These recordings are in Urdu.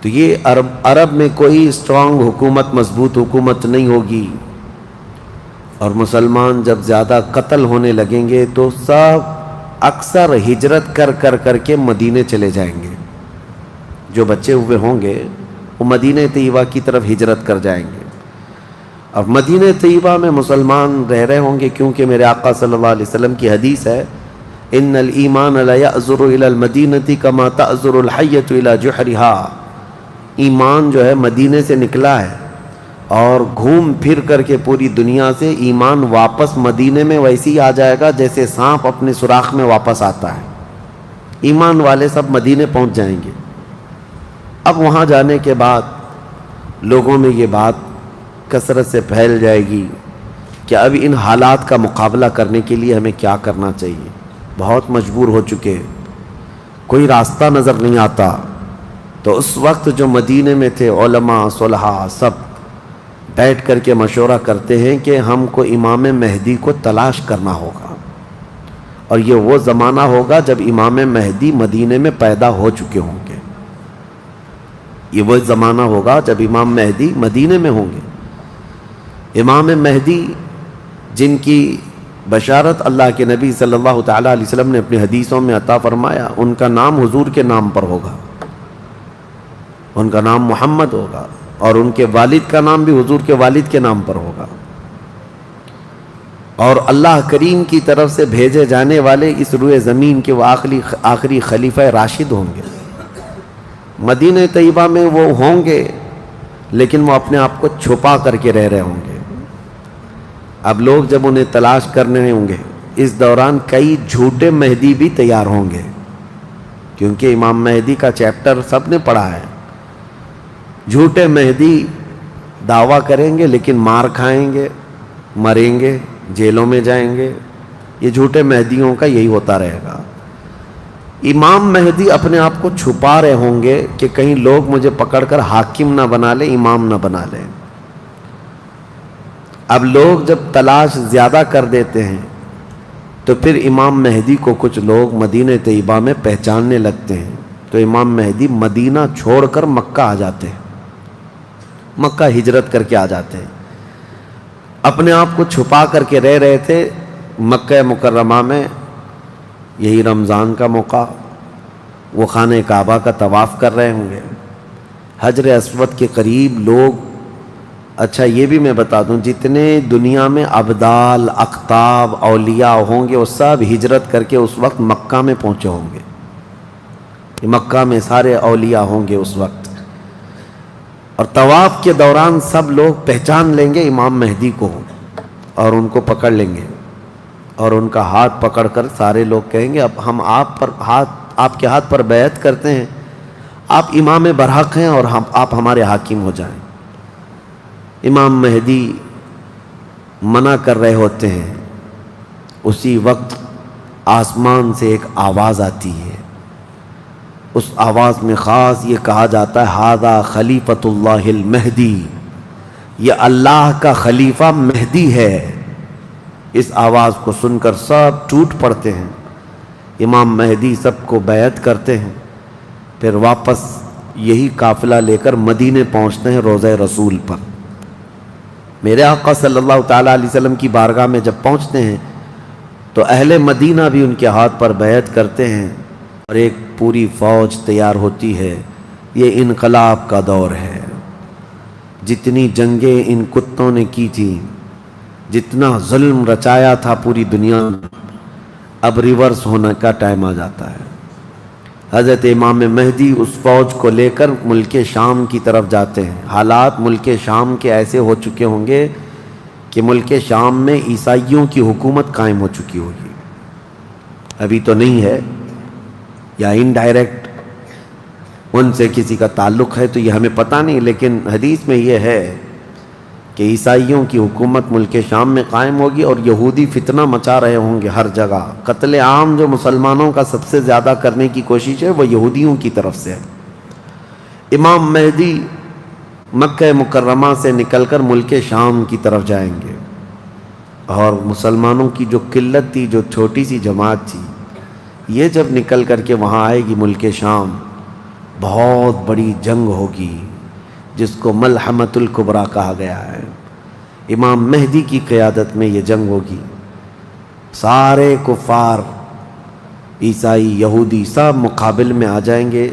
تو یہ عرب میں کوئی اسٹرانگ حکومت، مضبوط حکومت نہیں ہوگی، اور مسلمان جب زیادہ قتل ہونے لگیں گے تو سب اکثر ہجرت کر کے مدینے چلے جائیں گے. جو بچے ہوئے ہوں گے وہ مدینہ طیبہ کی طرف ہجرت کر جائیں گے. اب مدینہ طیبہ میں مسلمان رہ رہے ہوں گے، کیونکہ میرے آقا صلی اللہ علیہ وسلم کی حدیث ہے، ان الایمان لا یأزر الی المدینہ کما تأزر الحیۃ الی جحرہا. ایمان جو ہے مدینے سے نکلا ہے اور گھوم پھر کر کے پوری دنیا سے ایمان واپس مدینے میں ویسے ہی آ جائے گا جیسے سانپ اپنے سوراخ میں واپس آتا ہے. ایمان والے سب مدینے پہنچ جائیں گے. اب وہاں جانے کے بعد لوگوں میں یہ بات کثرت سے پھیل جائے گی کہ اب ان حالات کا مقابلہ کرنے کے لیے ہمیں کیا کرنا چاہیے. بہت مجبور ہو چکے، کوئی راستہ نظر نہیں آتا. تو اس وقت جو مدینے میں تھے علماء صلحاء سب بیٹھ کر کے مشورہ کرتے ہیں کہ ہم کو امام مہدی کو تلاش کرنا ہوگا، اور یہ وہ زمانہ ہوگا جب امام مہدی مدینے میں پیدا ہو چکے ہوں گے. یہ وہ زمانہ ہوگا جب امام مہدی مدینے میں ہوں گے. امام مہدی جن کی بشارت اللہ کے نبی صلی اللہ تعالیٰ علیہ وسلم نے اپنی حدیثوں میں عطا فرمایا، ان کا نام حضور کے نام پر ہوگا، ان کا نام محمد ہوگا، اور ان کے والد کا نام بھی حضور کے والد کے نام پر ہوگا، اور اللہ کریم کی طرف سے بھیجے جانے والے اس روئے زمین کے وہ آخری خلیفہ راشد ہوں گے. مدینہ طیبہ میں وہ ہوں گے لیکن وہ اپنے آپ کو چھپا کر کے رہ رہے ہوں گے. اب لوگ جب انہیں تلاش کرنے ہوں گے، اس دوران کئی جھوٹے مہدی بھی تیار ہوں گے، کیونکہ امام مہدی کا چیپٹر سب نے پڑھا ہے. جھوٹے مہدی دعویٰ کریں گے لیکن مار کھائیں گے، مریں گے، جیلوں میں جائیں گے. یہ جھوٹے مہدیوں کا یہی ہوتا رہے گا. امام مہدی اپنے آپ کو چھپا رہے ہوں گے کہ کہیں لوگ مجھے پکڑ کر حاکم نہ بنا لیں، امام نہ بنا لیں. اب لوگ جب تلاش زیادہ کر دیتے ہیں تو پھر امام مہدی کو کچھ لوگ مدینہ طیبہ میں پہچاننے لگتے ہیں. تو امام مہدی مدینہ چھوڑ کر مکہ آ جاتے ہیں، مکہ ہجرت کر کے آ جاتے ہیں. اپنے آپ کو چھپا کر کے رہ رہے تھے مکہ مکرمہ میں. یہی رمضان کا موقع، وہ خانہ کعبہ کا طواف کر رہے ہوں گے، حجر اسود کے قریب لوگ. اچھا یہ بھی میں بتا دوں، جتنے دنیا میں ابدال، اقطاب، اولیاء ہوں گے وہ سب ہجرت کر کے اس وقت مکہ میں پہنچے ہوں گے. مکہ میں سارے اولیاء ہوں گے اس وقت، اور طواف کے دوران سب لوگ پہچان لیں گے امام مہدی کو اور ان کو پکڑ لیں گے، اور ان کا ہاتھ پکڑ کر سارے لوگ کہیں گے اب ہم آپ کے ہاتھ پر بیعت کرتے ہیں، آپ امام برحق ہیں اور آپ ہمارے حاکم ہو جائیں. امام مہدی منع کر رہے ہوتے ہیں، اسی وقت آسمان سے ایک آواز آتی ہے. اس آواز میں خاص یہ کہا جاتا ہے ھذا خلیفۃ اللہ المہدی، یہ اللہ کا خلیفہ مہدی ہے. اس آواز کو سن کر سب ٹوٹ پڑتے ہیں. امام مہدی سب کو بیعت کرتے ہیں، پھر واپس یہی قافلہ لے کر مدینے پہنچتے ہیں روضہ رسول پر. میرے آقا صلی اللہ تعالیٰ علیہ وسلم کی بارگاہ میں جب پہنچتے ہیں تو اہل مدینہ بھی ان کے ہاتھ پر بیعت کرتے ہیں، اور ایک پوری فوج تیار ہوتی ہے. یہ انقلاب کا دور ہے. جتنی جنگیں ان کتوں نے کی تھیں، جتنا ظلم رچایا تھا پوری دنیا میں، اب ریورس ہونے کا ٹائم آ جاتا ہے. حضرت امام مہدی اس فوج کو لے کر ملک شام کی طرف جاتے ہیں. حالات ملک شام کے ایسے ہو چکے ہوں گے کہ ملک شام میں عیسائیوں کی حکومت قائم ہو چکی ہوگی. ابھی تو نہیں ہے، یا انڈائریکٹ ان سے کسی کا تعلق ہے تو یہ ہمیں پتہ نہیں، لیکن حدیث میں یہ ہے کہ عیسائیوں کی حکومت ملک شام میں قائم ہوگی، اور یہودی فتنہ مچا رہے ہوں گے ہر جگہ. قتل عام جو مسلمانوں کا سب سے زیادہ کرنے کی کوشش ہے وہ یہودیوں کی طرف سے ہے. امام مہدی مکہ مکرمہ سے نکل کر ملک شام کی طرف جائیں گے، اور مسلمانوں کی جو قلت تھی، جو چھوٹی سی جماعت تھی، یہ جب نکل کر کے وہاں آئے گی ملک شام، بہت بڑی جنگ ہوگی جس کو ملحمۃ الکبریٰ کہا گیا ہے. امام مہدی کی قیادت میں یہ جنگ ہوگی. سارے کفار، عیسائی، یہودی سب مقابل میں آ جائیں گے.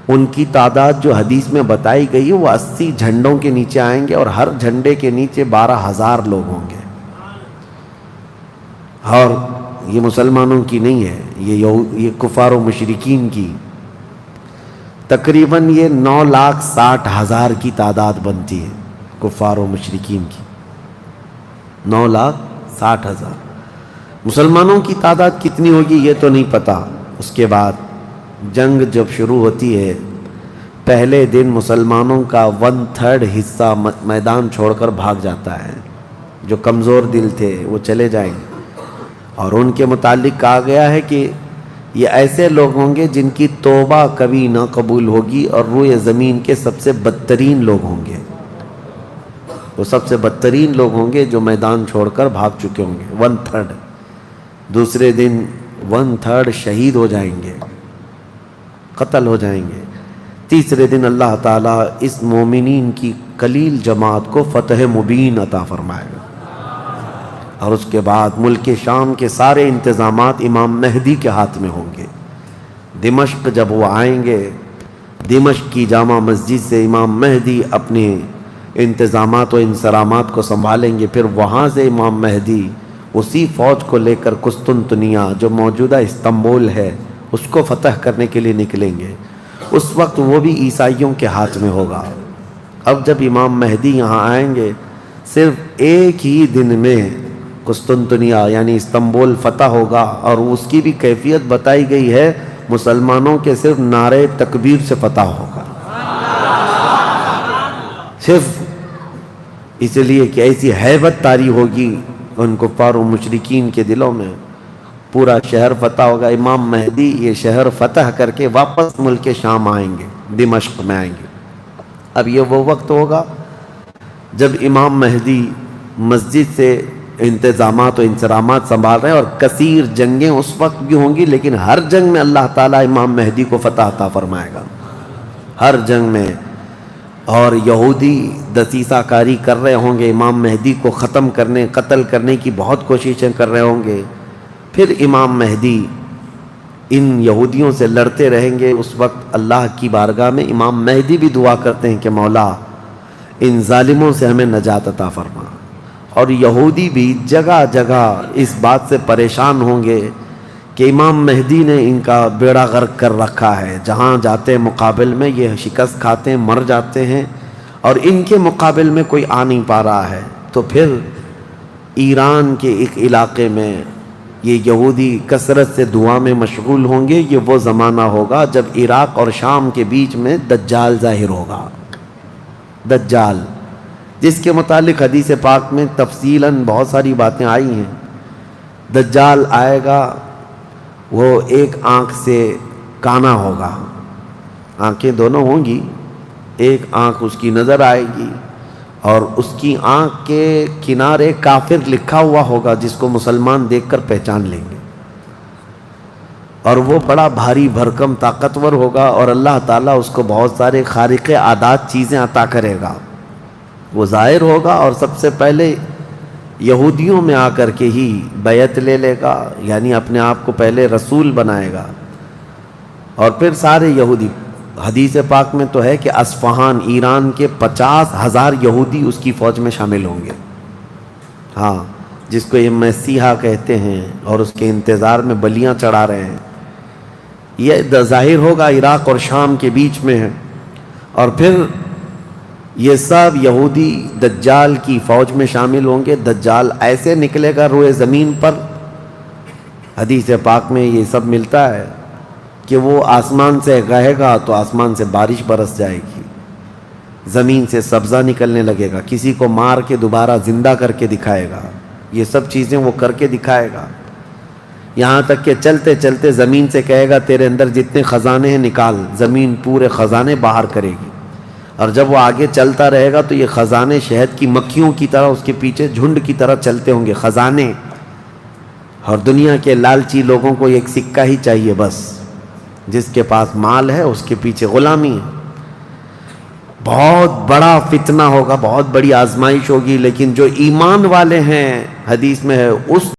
ان کی تعداد جو حدیث میں بتائی گئی ہے وہ 80 جھنڈوں کے نیچے آئیں گے، اور ہر جھنڈے کے نیچے 12,000 لوگ ہوں گے. اور یہ مسلمانوں کی نہیں ہے، یہ کفار و مشرکین کی. تقریباً یہ 9,60,000 کی تعداد بنتی ہے کفار و مشرکین کی. 9,60,000. مسلمانوں کی تعداد کتنی ہوگی یہ تو نہیں پتا. اس کے بعد جنگ جب شروع ہوتی ہے، پہلے دن مسلمانوں کا 1/3 حصہ میدان چھوڑ کر بھاگ جاتا ہے. جو کمزور دل تھے وہ چلے جائیں گے، اور ان کے متعلق کہا گیا ہے کہ یہ ایسے لوگ ہوں گے جن کی توبہ کبھی نہ قبول ہوگی، اور روئے زمین کے سب سے بدترین لوگ ہوں گے. وہ سب سے بدترین لوگ ہوں گے جو میدان چھوڑ کر بھاگ چکے ہوں گے. 1/3. دوسرے دن 1/3 شہید ہو جائیں گے، قتل ہو جائیں گے. تیسرے دن اللہ تعالیٰ اس مومنین کی قلیل جماعت کو فتح مبین عطا فرمائے گا. اور اس کے بعد ملک شام کے سارے انتظامات امام مہدی کے ہاتھ میں ہوں گے. دمشق جب وہ آئیں گے، دمشق کی جامع مسجد سے امام مہدی اپنے انتظامات و انصرامات کو سنبھالیں گے. پھر وہاں سے امام مہدی اسی فوج کو لے کر قسطنطنیہ جو موجودہ استنبول ہے اس کو فتح کرنے کے لیے نکلیں گے. اس وقت وہ بھی عیسائیوں کے ہاتھ میں ہوگا. اب جب امام مہدی یہاں آئیں گے، صرف ایک ہی دن میں قسطنطنیہ یعنی استنبول فتح ہوگا. اور اس کی بھی کیفیت بتائی گئی ہے، مسلمانوں کے صرف نعرے تکبیر سے فتح ہوگا. صرف اس لیے کہ ایسی ہیبت طاری ہوگی ان کفار و مشرکین کے دلوں میں. پورا شہر فتح ہوگا. امام مہدی یہ شہر فتح کر کے واپس ملک شام آئیں گے، دمشق میں آئیں گے. اب یہ وہ وقت ہوگا جب امام مہدی مسجد سے انتظامات و انصرامات سنبھال رہے ہیں، اور کثیر جنگیں اس وقت بھی ہوں گی، لیکن ہر جنگ میں اللہ تعالیٰ امام مہدی کو فتح عطا فرمائے گا. ہر جنگ میں. اور یہودی دسیسہ کاری کر رہے ہوں گے، امام مہدی کو ختم کرنے، قتل کرنے کی بہت کوششیں کر رہے ہوں گے. پھر امام مہدی ان یہودیوں سے لڑتے رہیں گے. اس وقت اللہ کی بارگاہ میں امام مہدی بھی دعا کرتے ہیں کہ مولا ان ظالموں سے ہمیں نجات عطا فرما. اور یہودی بھی جگہ جگہ اس بات سے پریشان ہوں گے کہ امام مہدی نے ان کا بیڑا غرق کر رکھا ہے. جہاں جاتے مقابل میں یہ شکست کھاتے ہیں، مر جاتے ہیں، اور ان کے مقابل میں کوئی آ نہیں پا رہا ہے. تو پھر ایران کے ایک علاقے میں یہ یہودی کثرت سے دعا میں مشغول ہوں گے. یہ وہ زمانہ ہوگا جب عراق اور شام کے بیچ میں دجال ظاہر ہوگا. دجال جس کے متعلق حدیث پاک میں تفصیلاً بہت ساری باتیں آئی ہیں. دجال آئے گا، وہ ایک آنکھ سے کانا ہوگا، آنکھیں دونوں ہوں گی، ایک آنکھ اس کی نظر آئے گی، اور اس کی آنکھ کے کنارے کافر لکھا ہوا ہوگا جس کو مسلمان دیکھ کر پہچان لیں گے. اور وہ بڑا بھاری بھرکم طاقتور ہوگا، اور اللہ تعالیٰ اس کو بہت سارے خارق عادات چیزیں عطا کرے گا. وہ ظاہر ہوگا اور سب سے پہلے یہودیوں میں آ کر کے ہی بیعت لے لے گا، یعنی اپنے آپ کو پہلے رسول بنائے گا. اور پھر سارے یہودی، حدیث پاک میں تو ہے کہ اصفہان ایران کے 50,000 یہودی اس کی فوج میں شامل ہوں گے. ہاں، جس کو یہ مسیحا کہتے ہیں اور اس کے انتظار میں بلیاں چڑھا رہے ہیں. یہ ظاہر ہوگا عراق اور شام کے بیچ میں ہے. اور پھر یہ سب یہودی دجال کی فوج میں شامل ہوں گے. دجال ایسے نکلے گا روئے زمین پر، حدیث پاک میں یہ سب ملتا ہے کہ وہ آسمان سے گاہے گا تو آسمان سے بارش برس جائے گی، زمین سے سبزہ نکلنے لگے گا، کسی کو مار کے دوبارہ زندہ کر کے دکھائے گا. یہ سب چیزیں وہ کر کے دکھائے گا. یہاں تک کہ چلتے چلتے زمین سے کہے گا تیرے اندر جتنے خزانے ہیں نکال. زمین پورے خزانے باہر کرے گی. اور جب وہ آگے چلتا رہے گا تو یہ خزانے شہد کی مکھیوں کی طرح اس کے پیچھے جھنڈ کی طرح چلتے ہوں گے خزانے. اور دنیا کے لالچی لوگوں کو ایک سکہ ہی چاہیے بس. جس کے پاس مال ہے اس کے پیچھے غلامی ہے. بہت بڑا فتنہ ہوگا, بہت بڑی آزمائش ہوگی, لیکن جو ایمان والے ہیں, حدیث میں ہے, اس